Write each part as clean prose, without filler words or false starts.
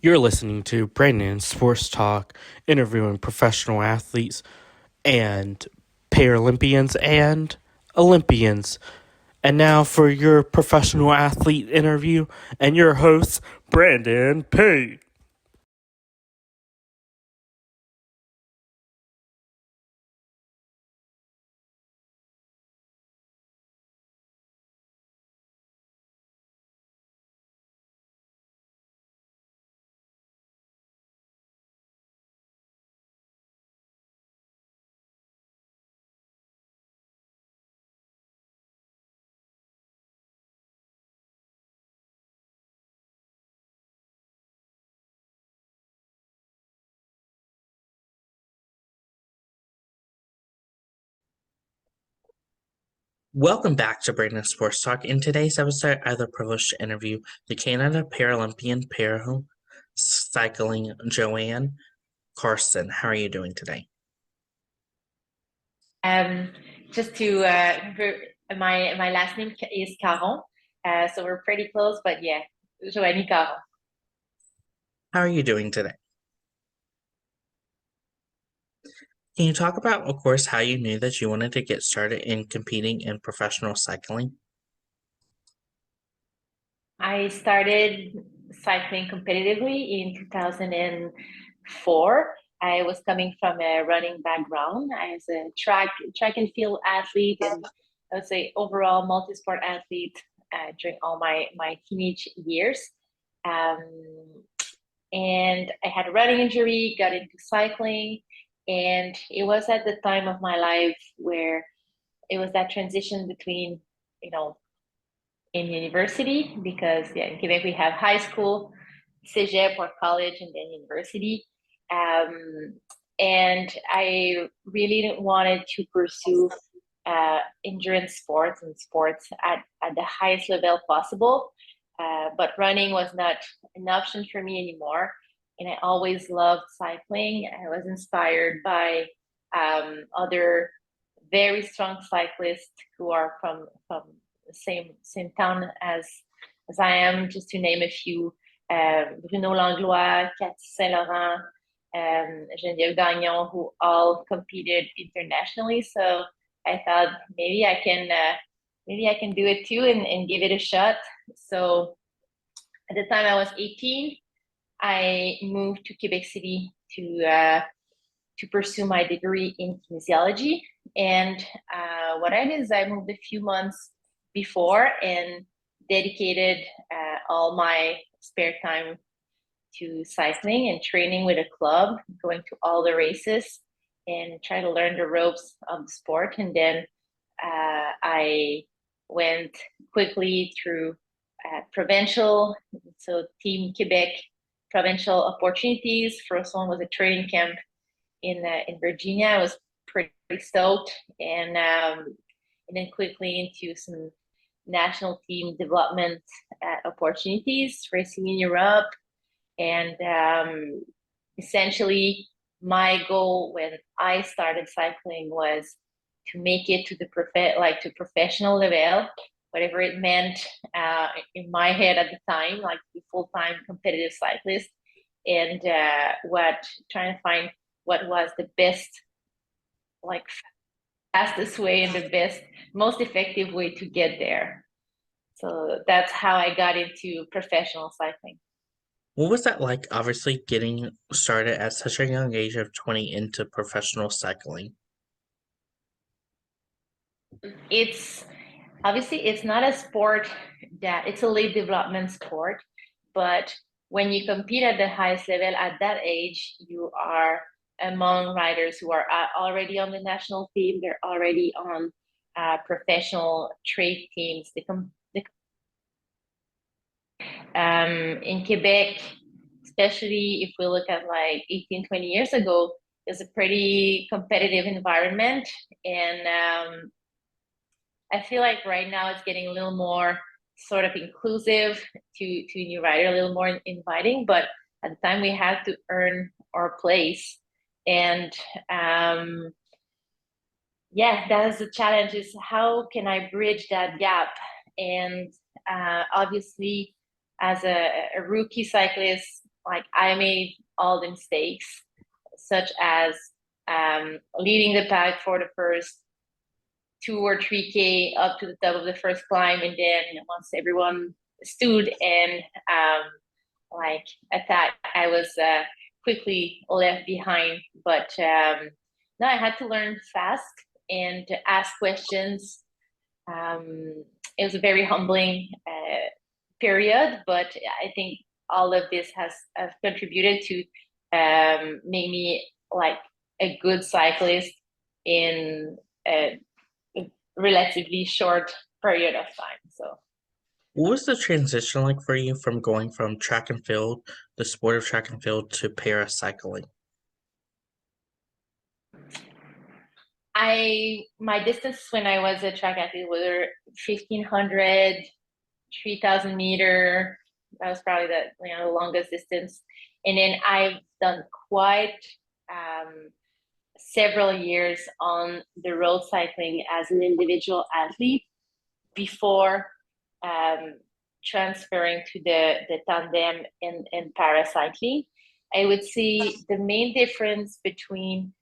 You're listening to Brandon Sports Talk, interviewing professional athletes and Paralympians and Olympians. And now for your professional athlete interview and your host, Brandon P. Welcome back to Brandon Sports Talk. In today's episode, I have the privilege to interview the Canada Paralympian cycling Joanne Carson. How are you doing today? Um, just to my last name is Caron, so we're pretty close. But yeah, Joanie Caron. How are you doing today? Can you talk about, of course, how you knew that you wanted to get started in competing in professional cycling? I started cycling competitively in 2004. I was coming from a running background. I was a track and field athlete, and I would say overall multi-sport athlete during all my teenage years. Um, and I had a running injury, got into cycling, and it was at the time of my life where it was that transition between, you know, in university, because yeah, in Quebec we have high school, cégep or college, and then university. Um, and I really wanted to pursue endurance sports and sports at the highest level possible. But running was not an option for me anymore. And I always loved cycling. I was inspired by other very strong cyclists who are from the same town as I am, just to name a few. Bruno Langlois, Cathy Saint Laurent, Geneviève Gagnon, who all competed internationally. So I thought maybe I can do it too and give it a shot. So at the time I was 18, I moved to Quebec City to pursue my degree in kinesiology. And what I did is I moved a few months before and dedicated all my spare time to cycling and training with a club, going to all the races and try to learn the ropes of the sport. And then I went quickly through provincial, so Team Quebec provincial opportunities. First one was a training camp in Virginia. I was pretty stoked, and then quickly into some national team development opportunities, racing in Europe, and essentially my goal when I started cycling was to make it to to professional level, whatever it meant in my head at the time, like the full-time competitive cyclist, and what trying to find what was the best, like fastest way and the best, most effective way to get there. So that's how I got into professional cycling. What was that like, obviously, getting started at such a young age of 20 into professional cycling? It's obviously it's not a sport that it's a late development sport, but when you compete at the highest level at that age, you are among riders who are already on the national team. They're already on professional trade teams. In Quebec, especially if we look at like 18, 20 years ago, it's a pretty competitive environment. And I feel like right now it's getting a little more sort of inclusive to new rider, a little more inviting. But at the time, we had to earn our place, and um, yeah, that is the challenge: is how can I bridge that gap? And obviously, as a rookie cyclist, like I made all the mistakes, such as leading the pack for the first 2 or 3K up to the top of the first climb, and then once everyone stood and like attacked, I was quickly left behind. But no, I had to learn fast and to ask questions. It was a very humbling period, but I think all of this has contributed to make me like a good cyclist in a relatively short period of time. So What was the transition like for you from going from track and field, the sport of track and field, to paracycling? my distance when I was a track athlete were 1,500, 3,000 meter. That was probably the longest distance. And then I've done quite several years on the road cycling as an individual athlete before transferring to the tandem and paracycling. I would say the main difference between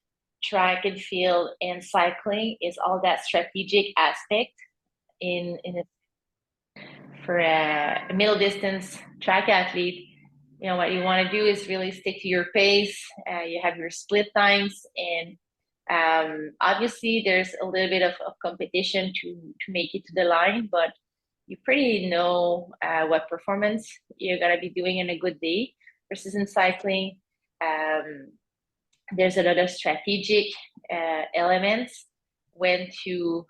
track and field and cycling is all that strategic aspect for a middle distance track athlete. What you want to do is really stick to your pace. You have your split times, and obviously there's a little bit of competition to make it to the line, but you pretty know what performance you're gonna be doing in a good day. Versus in cycling, there's a lot of strategic elements, when to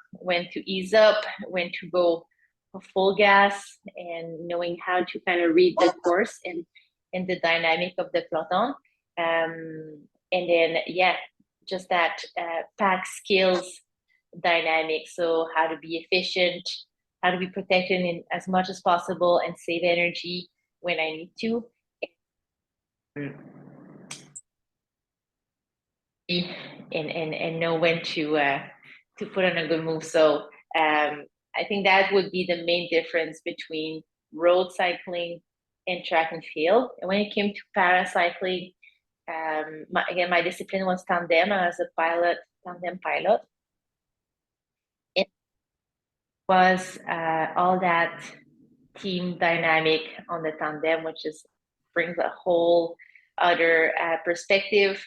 ease up, when to go full gas, and knowing how to kind of read the course and the dynamic of the peloton. And then, yeah, just that pack skills dynamic. So how to be efficient, how to be protected in as much as possible and save energy when I need to. And know when to put on a good move. So I think that would be the main difference between road cycling and track and field. And when it came to paracycling, again, my discipline was tandem. I was a tandem pilot. It was all that team dynamic on the tandem, which is brings a whole other perspective.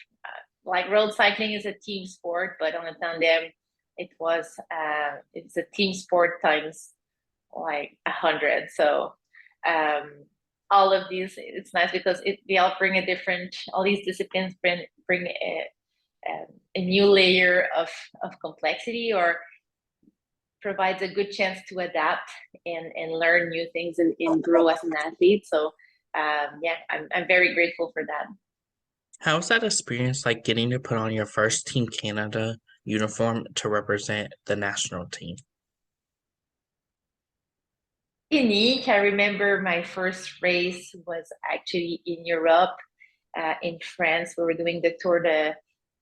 Like road cycling is a team sport, but on a tandem, it's a team sport times like 100. So all of these, it's nice because they all bring all these disciplines bring a new layer of complexity, or provides a good chance to adapt and learn new things and grow as an athlete. So yeah, I'm very grateful for that. How was that experience like getting to put on your first Team Canada uniform to represent the national team? Unique. I remember my first race was actually in Europe, in France. We were doing the Tour de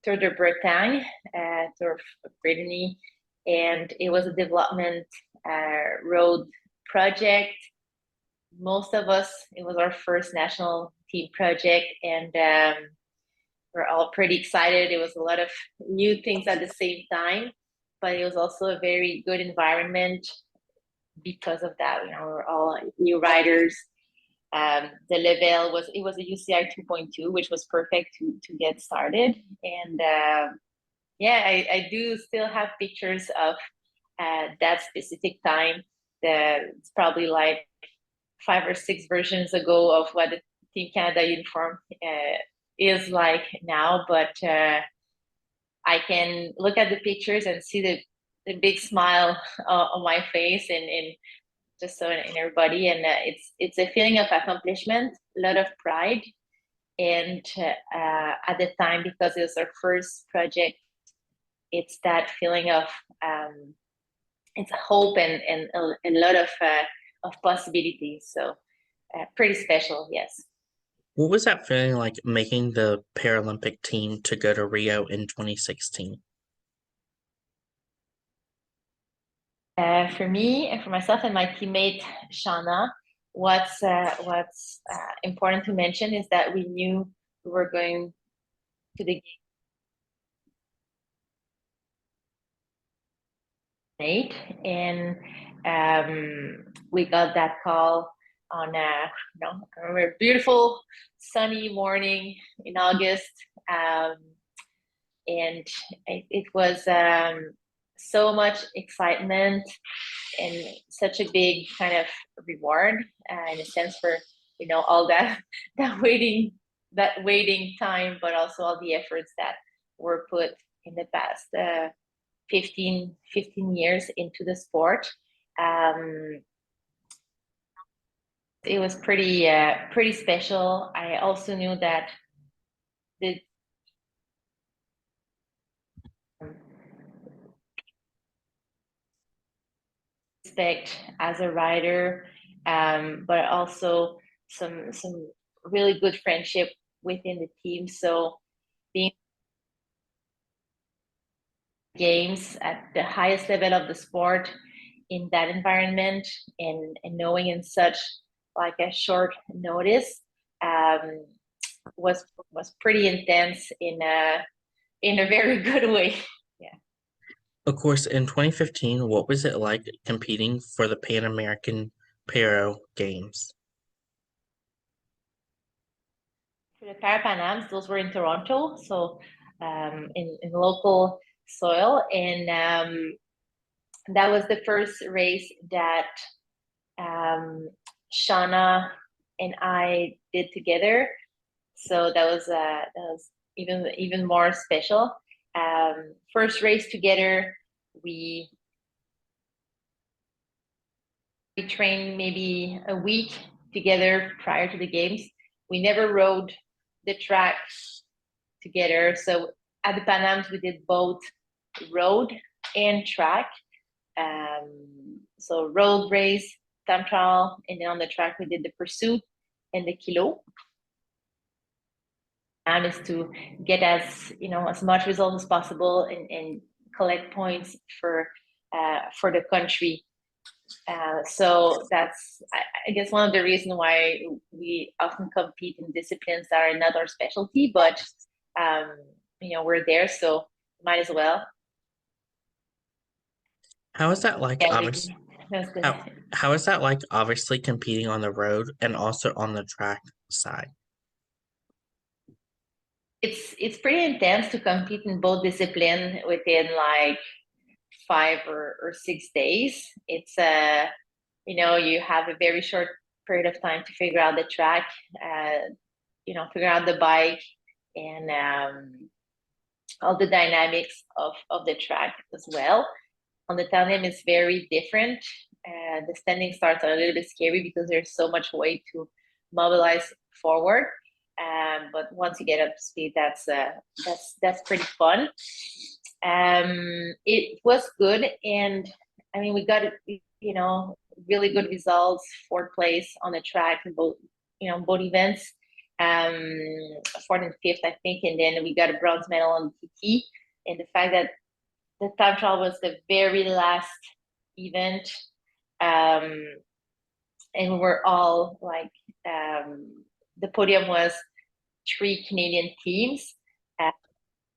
Bretagne, Tour of Brittany, and it was a development road project. Most of us, it was our first national team project, and we're all pretty excited. It was a lot of new things at the same time, but it was also a very good environment because of that. We're all new riders. The level was a UCI 2.2, which was perfect to get started. And yeah, I do still have pictures of that specific time. It's probably like 5 or 6 versions ago of what the Team Canada uniform is like now, but I can look at the pictures and see the big smile on my face, and just so in everybody, and it's a feeling of accomplishment, a lot of pride, and at the time, because it was our first project, it's that feeling of it's hope and a lot of possibilities. So pretty special, yes. What was that feeling like making the Paralympic team to go to Rio in 2016? For me and for myself and my teammate Shauna, what's important to mention is that we knew we were going to the eight, and we got that call on I remember a beautiful sunny morning in August, and it was so much excitement and such a big kind of reward in a sense for all that that waiting time, but also all the efforts that were put in the past 15 years into the sport. Um, it was pretty special. I also knew that the respect as a rider, but also some really good friendship within the team. So being games at the highest level of the sport in that environment, and knowing in such like a short notice, um, was pretty intense in a very good way. Yeah. Of course, in 2015, what was it like competing for the Pan American Paro Games? For the Parapanams, those were in Toronto, so in local soil, and that was the first race that Shauna and I did together. So that was even more special. First race together, we trained maybe a week together prior to the games. We never rode the track together. So at the Pan Ams, we did both road and track. So road race, time trial, and then on the track we did the pursuit and the kilo. And is to get as much results as possible, and collect points for the country. So that's, I guess, one of the reasons why we often compete in disciplines that are not our specialty, but we're there, so might as well. How is that like? Yeah, Obviously, that's good. how is that like? Obviously, competing on the road and also on the track side. It's pretty intense to compete in both discipline within like 5 or 6 days. It's you have a very short period of time to figure out the track, figure out the bike, and all the dynamics of the track as well. On the tandem, it's very different. The standing starts are a little bit scary because there's so much weight to mobilize forward. But once you get up to speed, that's pretty fun. It was good, and I mean we got really good results. Fourth place on the track in both events. Fourth and fifth, I think, and then we got a bronze medal on TT. And the fact that the time trial was the very last event, and we were all like, the podium was 3 Canadian teams.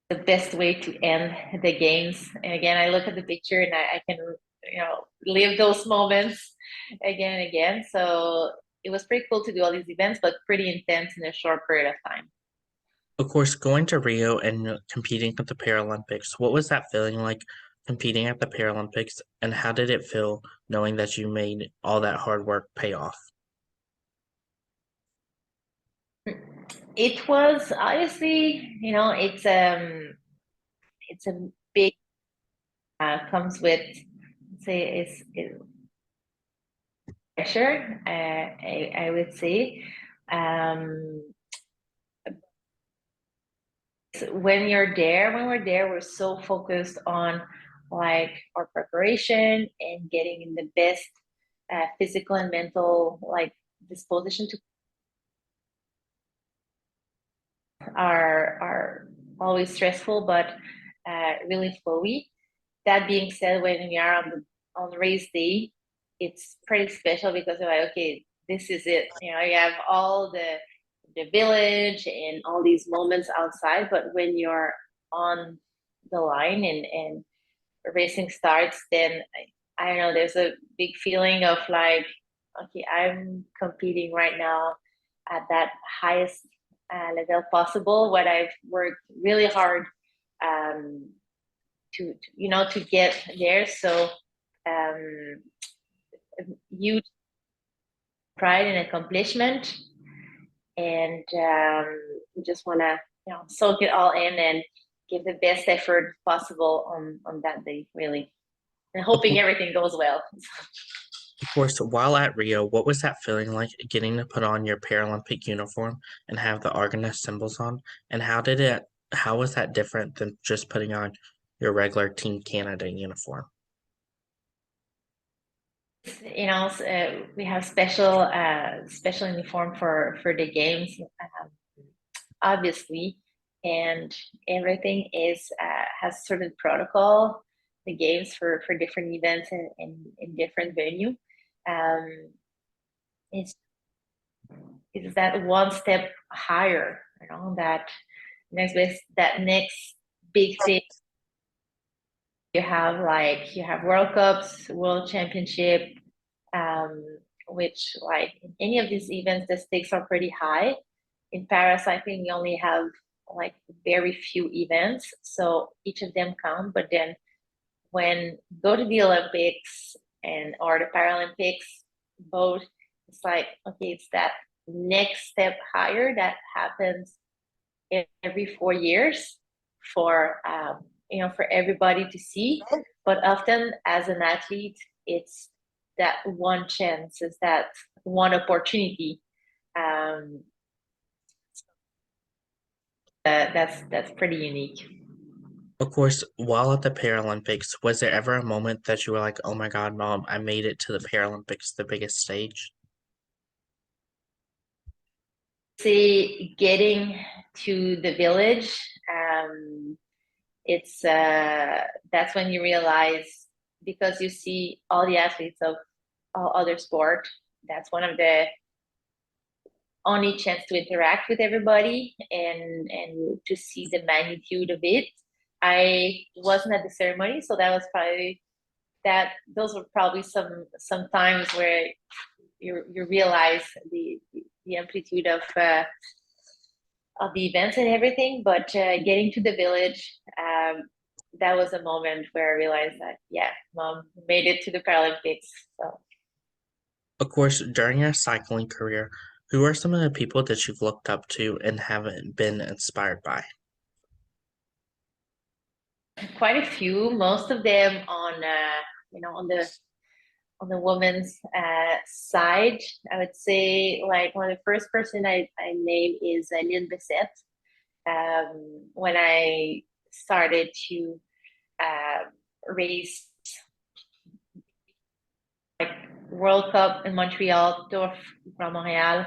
The best way to end the games. And again, I look at the picture and I can live those moments again and again. So it was pretty cool to do all these events, but pretty intense in a short period of time. Of course, going to Rio and competing at the Paralympics, what was that feeling like competing at the Paralympics, and how did it feel knowing that you made all that hard work pay off? It was obviously, it's a big, comes with, say, is pressure. I would say, um, when we're there, we're so focused on like our preparation and getting in the best physical and mental like disposition to are always stressful, but really flowy. That being said, when we are on the race day, it's pretty special because we're like, okay, this is it. You know, you have all the village and all these moments outside, but when you're on the line and racing starts, then I don't know, there's a big feeling of like, okay, I'm competing right now at that highest level possible. What I've worked really hard um, to get there. So um, huge pride and accomplishment, and just want to soak it all in and give the best effort possible on that day, really, and Of hoping everything goes well. course, while at Rio, what was that feeling like getting to put on your Paralympic uniform and have the Argonauts symbols on? And how was that different than just putting on your regular Team Canada uniform? We have special uniform for the games, obviously, and everything is has certain protocol. The games for different events and in different venue. Um, it's it's that one step higher, that next big thing. You have World Cups, World Championship, um, which like in any of these events, the stakes are pretty high. In paracycling, we only have like very few events, so each of them count. But then when go to the Olympics and or the Paralympics, both, it's like, okay, it's that next step higher that happens every 4 years for for everybody to see. But often as an athlete, it's that one chance, is that one opportunity. Um, that's pretty unique. Of course, while at the Paralympics, was there ever a moment that you were like, oh my God, Mom, I made it to the Paralympics, the biggest stage? See, getting to the village, um, it's that's when you realize, because you see all the athletes of all other sport. That's one of the only chance to interact with everybody and to see the magnitude of it. I wasn't at the ceremony, so that was probably that. Those were probably some times where you realize the amplitude of the events and everything. But getting to the village, that was a moment where I realized that, yeah, Mom made it to the Paralympics. So Of course, during your cycling career, who are some of the people that you've looked up to and haven't been inspired by? quite a few, most of them on on the woman's side. I would say like one of the first person I named is Lynn Bissett. When I started to race like World Cup in Montreal, Tour Grand Montreal,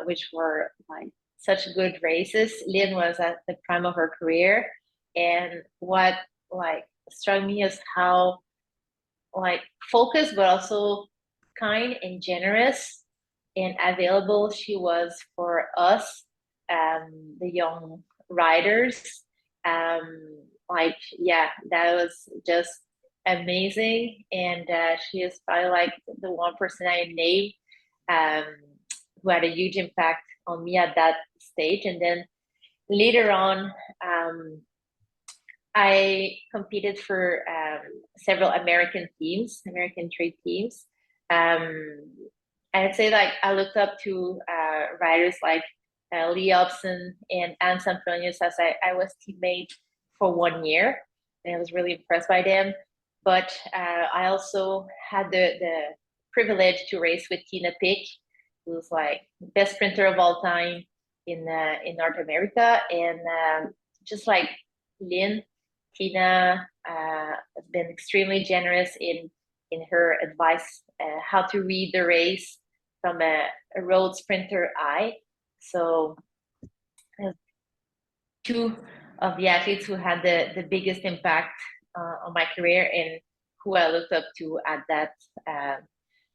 which were like such good races. Lynn was at the prime of her career, and what like struck me is how like focused but also kind and generous and available she was for us, the young riders. Like, yeah, that was just amazing. And she is probably like the one person I named um, who had a huge impact on me at that stage. And then later on, I competed for several American teams, American trade teams. Um, I'd say like I looked up to riders like Lee Upson and Anne Sampronius, as I was teammate for 1 year, and I was really impressed by them. But I also had the privilege to race with Tina Pick, who's like best sprinter of all time in North America, and just like Lynn, Tina has been extremely generous in her advice how to read the race from a road sprinter eye. So two of the athletes who had the biggest impact on my career and who I looked up to at that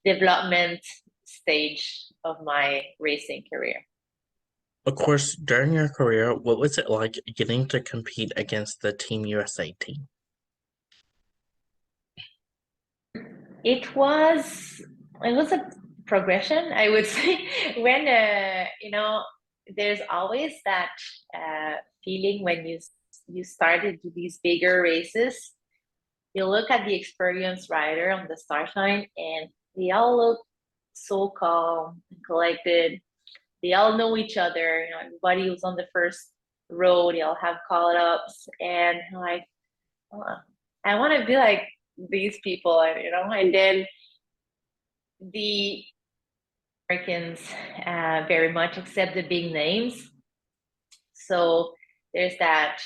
development stage of my racing career. Of course, during your career, what was it like getting to compete against the Team USA team? It was a progression, I would say. When there's always that feeling when you start to do these bigger races. You look at the experienced rider on the start line, and they all look so calm and collected. They all know each other. Everybody who's on the first row, they all have call ups, and I'm like, oh, I want to be like these people, and then the Americans very much accept the big names. So there's that.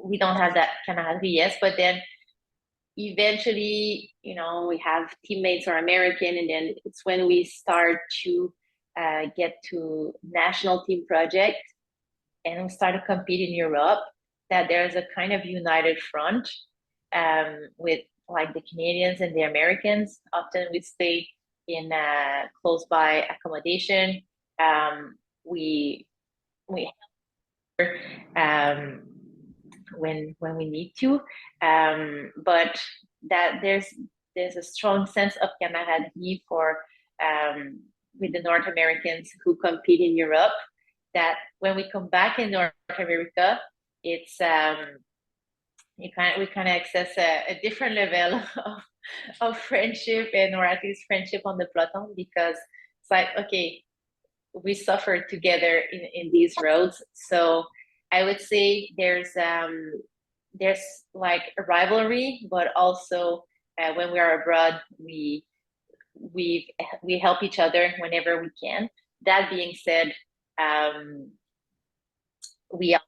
We don't have that kind of happy, yes, but then eventually, we have teammates are American, and then it's when we start to get to national team project and we start to compete in Europe, that there's a kind of united front with like the Canadians and the Americans. Often we stay in close by accommodation. We um, when we need to, but that there's a strong sense of camaraderie for with the North Americans who compete in Europe. That when we come back in North America, it's we kind of access a different level of friendship, and or at least friendship on the peloton, because it's like, okay, we suffered together in these roads. So I would say there's like a rivalry, but also when we are abroad, we help each other whenever we can. That being said, we are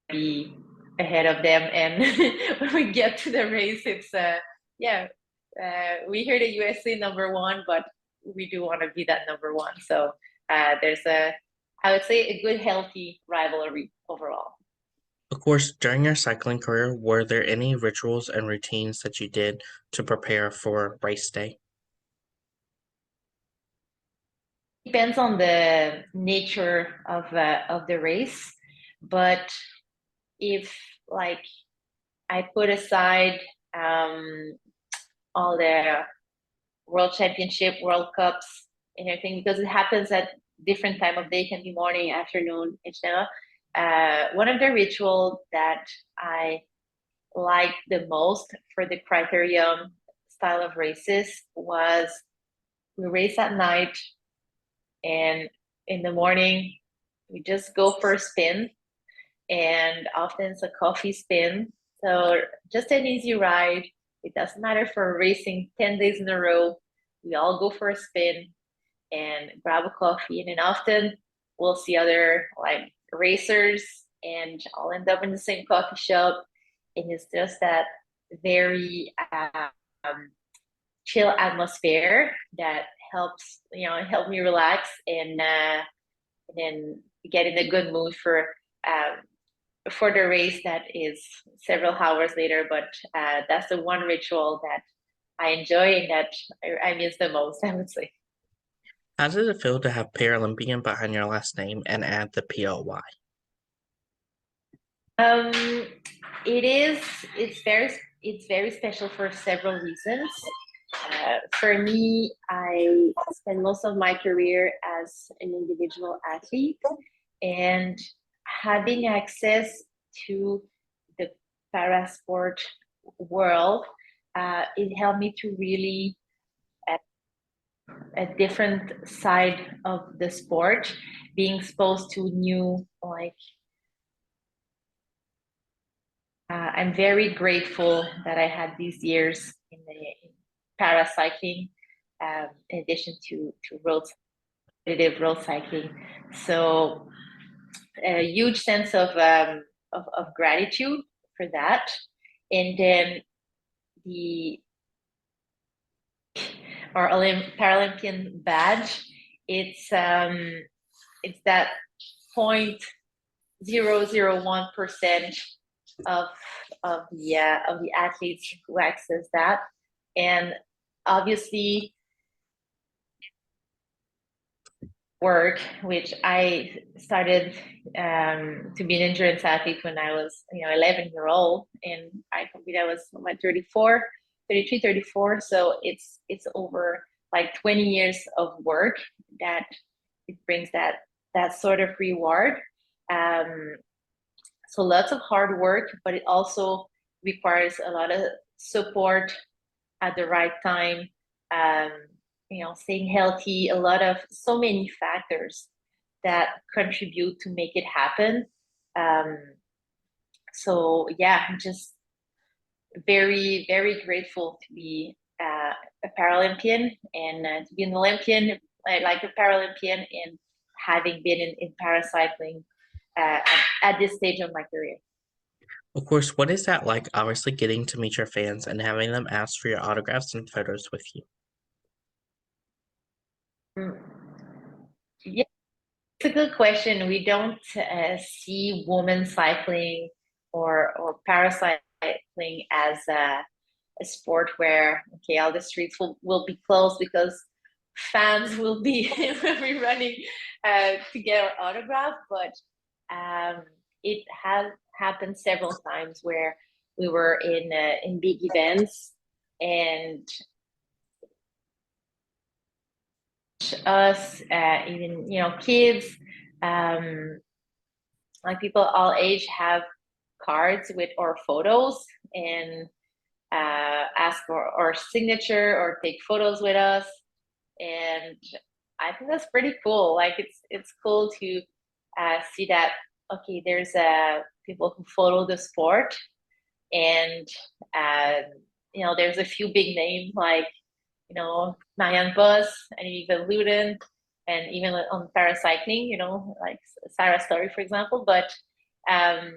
be ahead of them, and when we get to the race, it's yeah, we hear the USA number one, but we do want to be that number one. So there's I would say, a good, healthy rivalry overall. Of course, during your cycling career, were there any rituals and routines that you did to prepare for race day? Depends on the nature of the race, but if like I put aside all the World Championship, World Cups, and everything, because it happens at different time of day, can be morning, afternoon, etc. One of the rituals that I like the most for the criterium style of races was we race at night, and in the morning we just go for a spin, and often it's a coffee spin. So just an easy ride. It doesn't matter if we're racing 10 days in a row. We all go for a spin and grab a coffee. And then often we'll see other like racers and all end up in the same coffee shop. And it's just that very chill atmosphere that help me relax, and then get in a good mood for the race that is several hours later. But that's the one ritual that I enjoy and that I miss the most, I would say. How did it feel to have Paralympian behind your last name and add the PLY? Um, it's very special for several reasons. For me, I spent most of my career as an individual athlete, and having access to the parasport world, it helped me to really a different side of the sport, being exposed to new like I'm very grateful that I had these years in paracycling, in addition to competitive road cycling. So a huge sense of gratitude for that. And then the our Paralympian badge, it's that 0.001% of of the athletes who access that, and obviously work, which I started to be an endurance athlete when I was, 11-year-old, and I competed. I was what, 34, 33, 34. So it's over like 20 years of work that it brings that sort of reward. Um, so lots of hard work, but it also requires a lot of support at the right time. Um, staying healthy, a lot of so many factors that contribute to make it happen. Um, so yeah, I'm just very, very grateful to be a Paralympian and to be an Olympian, like a Paralympian, and having been in paracycling at this stage of my career. Of course, what is that like, obviously getting to meet your fans and having them ask for your autographs and photos with you? Mm. Yeah, it's a good question. We don't see women cycling or paracycling as a sport where okay, all the streets will be closed because fans will be will be running to get our autograph. But it has happened several times where we were in big events and us, even kids, um, like people all age have cards with our photos and ask for our signature or take photos with us. And I think that's pretty cool. Like it's cool to see that okay, there's people who follow the sport, and uh, there's a few big names like Marianne Buss and even Luden, and even on paracycling, like Sarah Story, for example. But um,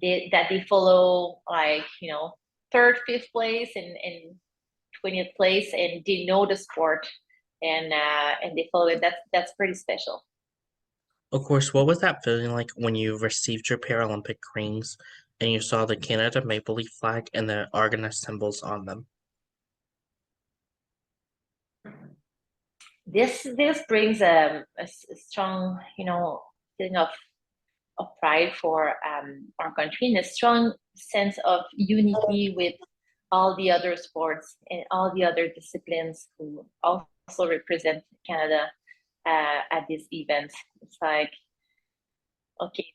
that they follow like third, fifth place, and 20th place, and they know the sport, and they follow it. That's pretty special. Of course, what was that feeling like when you received your Paralympic rings and you saw the Canada maple leaf flag and the Argonaut symbols on them? This brings a strong feeling of pride for our country, and a strong sense of unity with all the other sports and all the other disciplines who also represent Canada at this event. It's like, okay,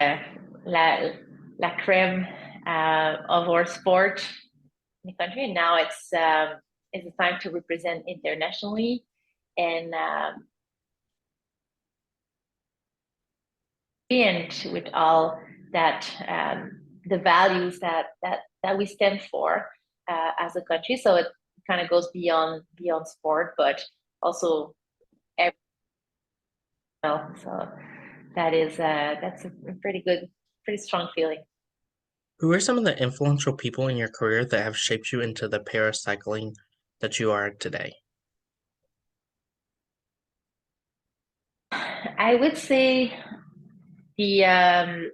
uh, la, la creme of our sport in the country. And now it's a time to represent internationally, and with all that the values that we stand for as a country. So it kind of goes beyond sport, but also everything else. So that's a pretty good, pretty strong feeling. Who are some of the influential people in your career that have shaped you into the paracycling that you are today? I would say the um,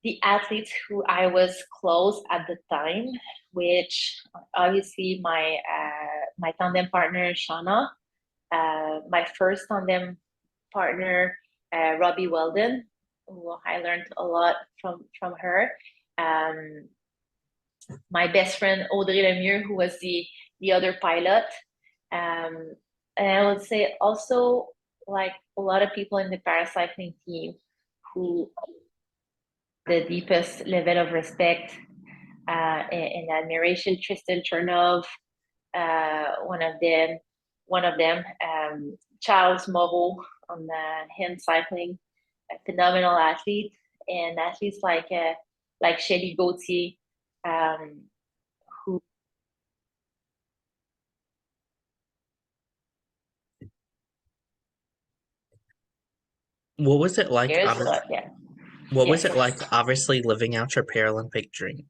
the athletes who I was close at the time, which obviously my tandem partner Shauna, my first tandem partner Robbie Weldon, who I learned a lot from her. Um, my best friend Audrey Lemieux, who was the other pilot, um, and I would say also like a lot of people in the paracycling team who the deepest level of respect and admiration. Tristan Chernov, one of them, Charles Moreau on the hand cycling, a phenomenal athlete, and athletes like Shelly Gauthier, um, who What was it like? cares, but yeah, What was yes. it like, obviously living out your Paralympic dream?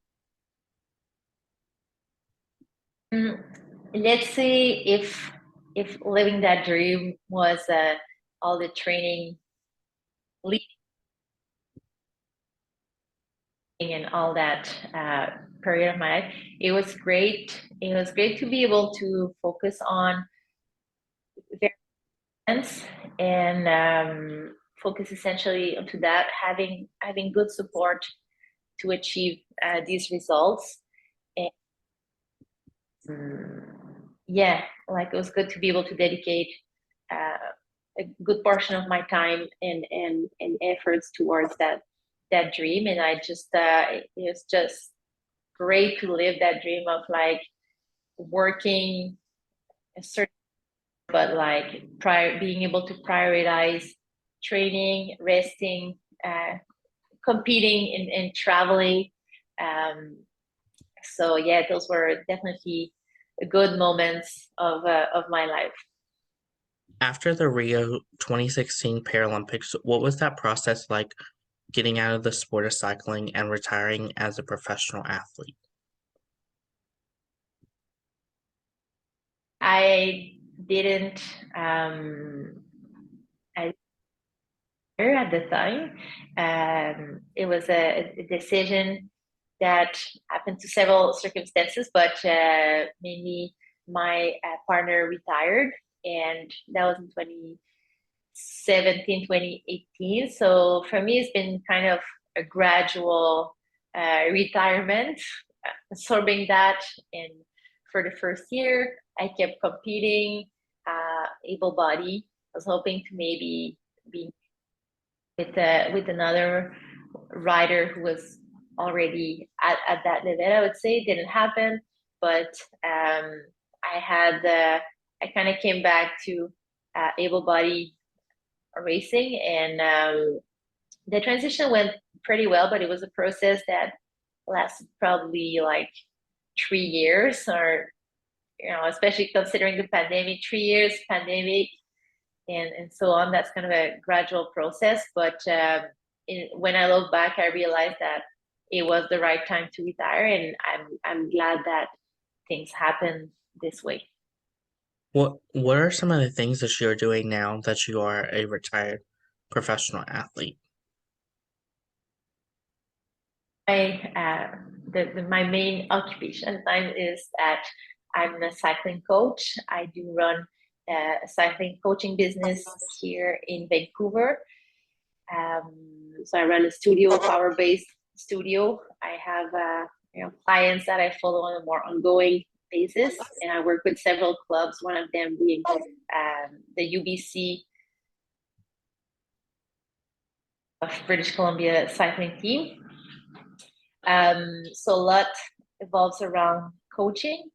Mm, let's say if living that dream was all the training leading and all that period of my life, it was great. It was great to be able to focus on very intense and focus essentially onto that, having good support to achieve these results. And yeah, like it was good to be able to dedicate a good portion of my time and efforts towards that dream. And I just it was just great to live that dream of like working a certain, but like being able to prioritize training, resting, competing, and traveling. Um, so yeah, those were definitely good moments of my life. After the Rio 2016 Paralympics, what was that process like getting out of the sport of cycling and retiring as a professional athlete? I didn't I at the time. It was a decision that happened to several circumstances, but mainly my partner retired, and that was in 2017, 2018. So for me, it's been kind of a gradual retirement, absorbing that. And for the first year, I kept competing, able body. I was hoping to maybe be with another rider who was already at that level. I would say it didn't happen, but I had I kind of came back to able body racing, and the transition went pretty well, but it was a process that lasted probably like 3 years, or especially considering the pandemic, 3 years pandemic, and so on. That's kind of a gradual process, but when I look back, I realized that it was the right time to retire, and I'm glad that things happen this way. What are some of the things that you're doing now that you are a retired professional athlete? I my main occupation time is that I'm a cycling coach. I do run a cycling coaching business here in Vancouver. So I run a studio, power-based studio. I have clients that I follow on a more ongoing basis, and I work with several clubs. One of them being the UBC of British Columbia cycling team. So a lot evolves around coaching,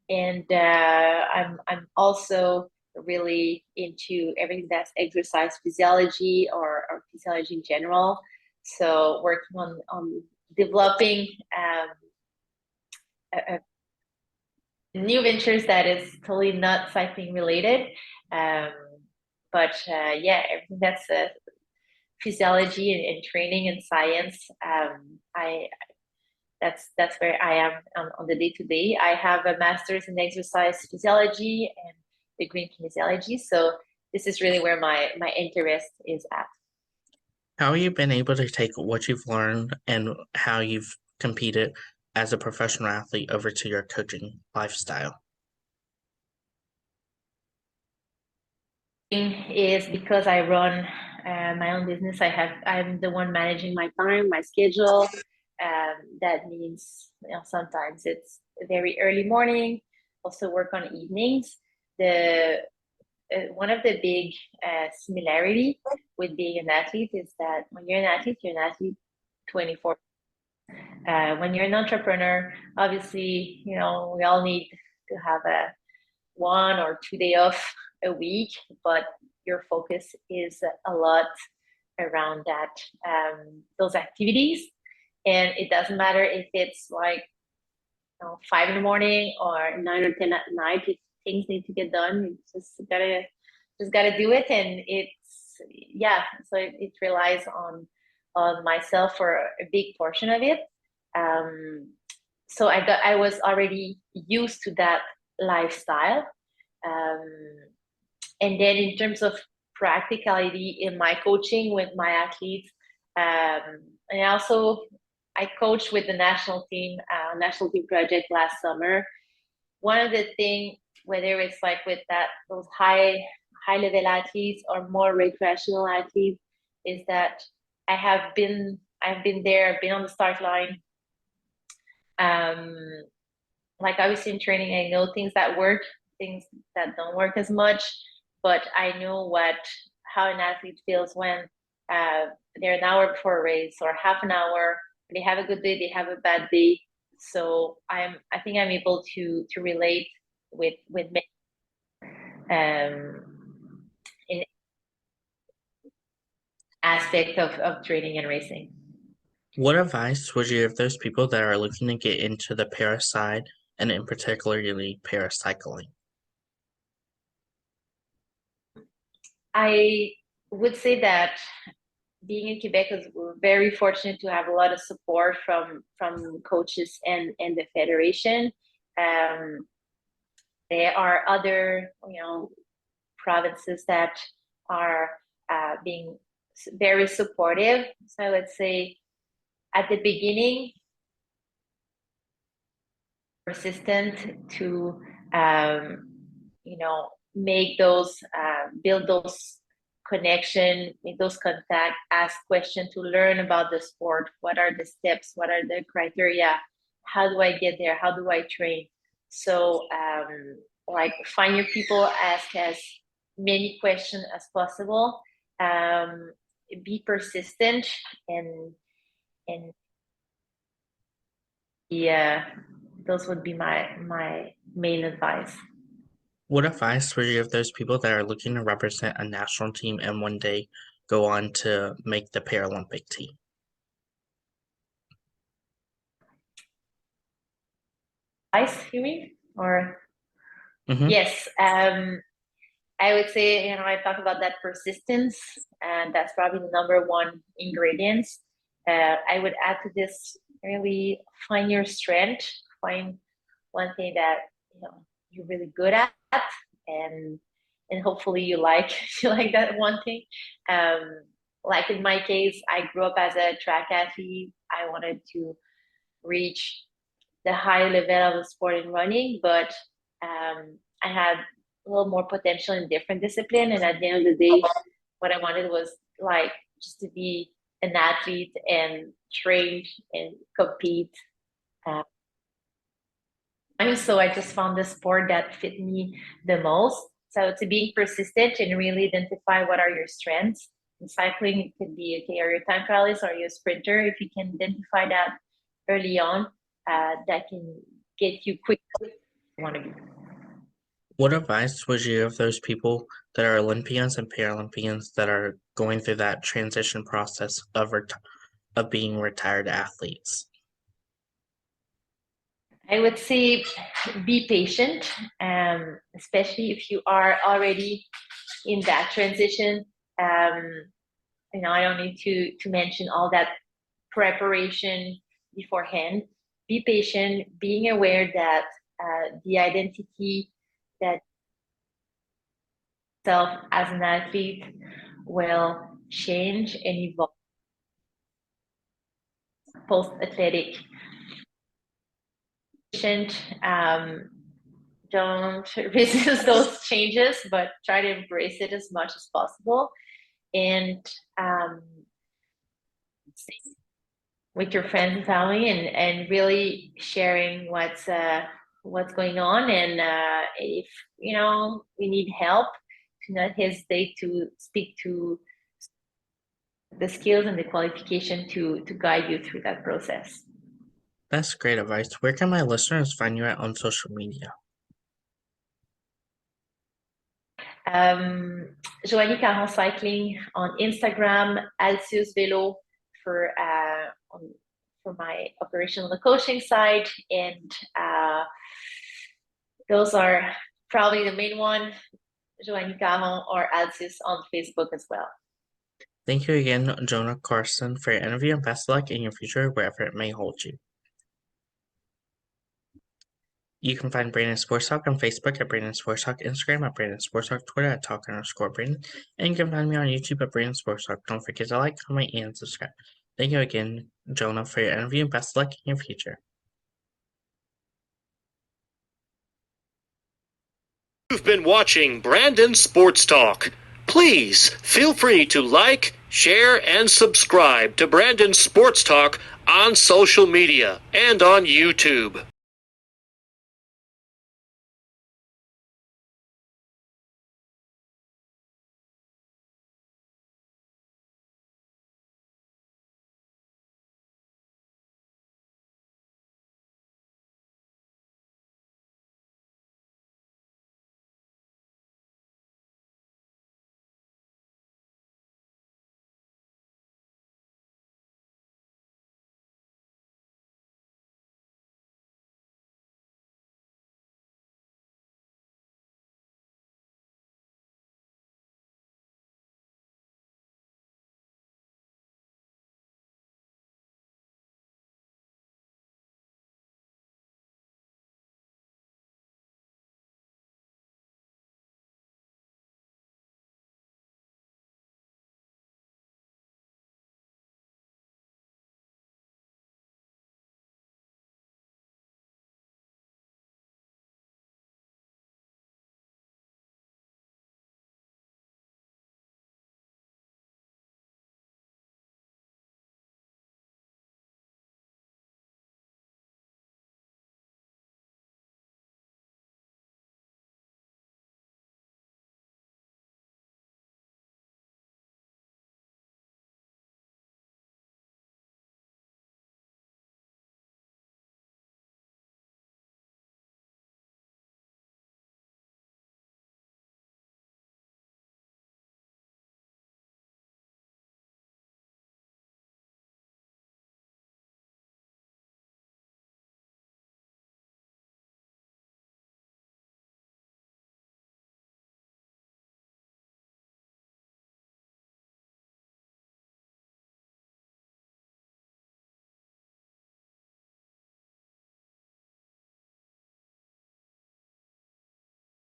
and I'm also really into everything that's exercise physiology, or physiology in general. So working on developing a new ventures that is totally not cycling related, um, but yeah, everything that's physiology and training and science. I that's where I am on the day to day. I have a master's in exercise physiology and degree in kinesiology. So this is really where my interest is at. How have you been able to take what you've learned and how you've competed as a professional athlete over to your coaching lifestyle? Is because I run my own business. I'm the one managing my time, my schedule. That means sometimes it's very early morning. Also work on evenings. The One of the big similarity with being an athlete is that when you're an athlete 24. When you're an entrepreneur, obviously, we all need to have a 1 or 2 day off a week, but your focus is a lot around those activities. And it doesn't matter if it's like 5 in the morning or 9 or 10 at night. If things need to get done, you just gotta do it. And it's yeah, so it relies on myself for a big portion of it. Um, so I was already used to that lifestyle. Um, and then in terms of practicality in my coaching with my athletes, and also I coached with the national team project last summer. One of the things, whether it's like with those high high level athletes or more recreational athletes is that I've been there, I've been on the start line. Like obviously in training, I know things that work, things that don't work as much, but I know how an athlete feels when they're an hour before a race or half an hour. They have a good day, they have a bad day. So I think I'm able to relate with um, in aspect of training and racing. What advice would you give those people that are looking to get into the para side and in particularly paracycling? I would say that being in Quebec, we're very fortunate to have a lot of support from coaches and the federation. Um, there are other provinces that are being very supportive. So I would say at the beginning, persistent to make those build those connection, make those contact, ask questions to learn about the sport. What are the steps? What are the criteria? How do I get there? How do I train? So like find your people, ask as many questions as possible. Be persistent and yeah, those would be my main advice. What advice would you give those people that are looking to represent a national team and one day go on to make the Paralympic team? Advice, you mean? Or Mm-hmm. yes, I would say, I talk about that persistence, and that's probably the number one ingredient. I would add to this really find your strength, find one thing that you're really good at, and hopefully you like you like that one thing. Like in my case, I grew up as a track athlete. I wanted to reach the high level of the sport in running, but I had a little more potential in different discipline. And at the end of the day, what I wanted was like just to be an athlete and train and compete. Uh, and so I just found the sport that fit me the most. So to being persistent and really identify what are your strengths. In cycling, it could be, okay, are you a time trialist or are you a sprinter? If you can identify that early on, that can get you quick where you want to be. What advice would you give those people that are Olympians and Paralympians that are going through that transition process of being retired athletes? I would say be patient, especially if you are already in that transition. I don't need to mention all that preparation beforehand. Be patient, being aware that the identity that self as an athlete will change and evolve post athletic. Patient, don't resist those changes, but try to embrace it as much as possible. And with your friends and family, and really sharing what's going on. And if you need help, to not hesitate to speak to the skills and the qualification to guide you through that process. That's great advice. Where can my listeners find you at on social media? Joanie Caron Cycling on Instagram, Alcius Velo for for my operational and coaching side, and those are probably the main one. Joanie Caron or Alcius on Facebook as well. Thank you again, Jonah Carson, for your interview, and best of luck in your future wherever it may hold you. You can find Brandon Sports Talk on Facebook at Brandon Sports Talk, Instagram at Brandon Sports Talk, Twitter at Talk_Brandon, and you can find me on YouTube at Brandon Sports Talk. Don't forget to like, comment, and subscribe. Thank you again, Jonah, for your interview, and best of luck in your future. You've been watching Brandon Sports Talk. Please feel free to like, share, and subscribe to Brandon Sports Talk on social media and on YouTube.